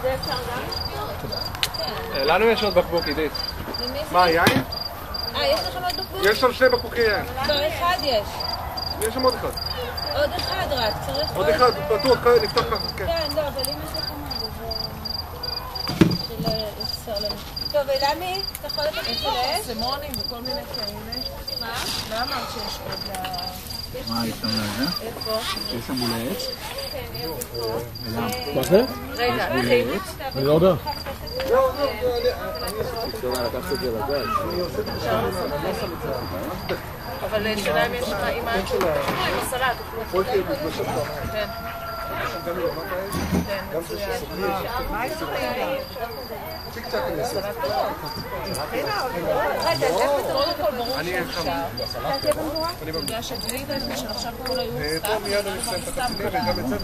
זה אפשר גם? לנו יש עוד בקבוק, עידית. מה, יין? יש לכם עוד בקבוק? יש שם 2 בקבוקי יין. לא, אחד יש. יש שם עוד אחד. עוד אחד רק, צריך עוד אחד, בטוח, נפתח ככה, כן. כן, לא, אבל אם יש לכם עוד, אז יחסר לנו. טוב, ולמי? אתה יכול לתת את זה? סמונים וכל מיני כאלה. מה? מה אמרת שיש עוד מה יש שם לזה? איפה? יש שם מול העץ? כן, יש פה. מה זה? רגע, אחי. אני לא יודע. אבל שלהם יש עם הסלט. כן. כן, מצוין. רגע, קודם כל ברור שאפשר. אתה יודע שגלידה, שעכשיו כל היו סתם, פה מיד אני מסיים את התפקידים וגם את זה.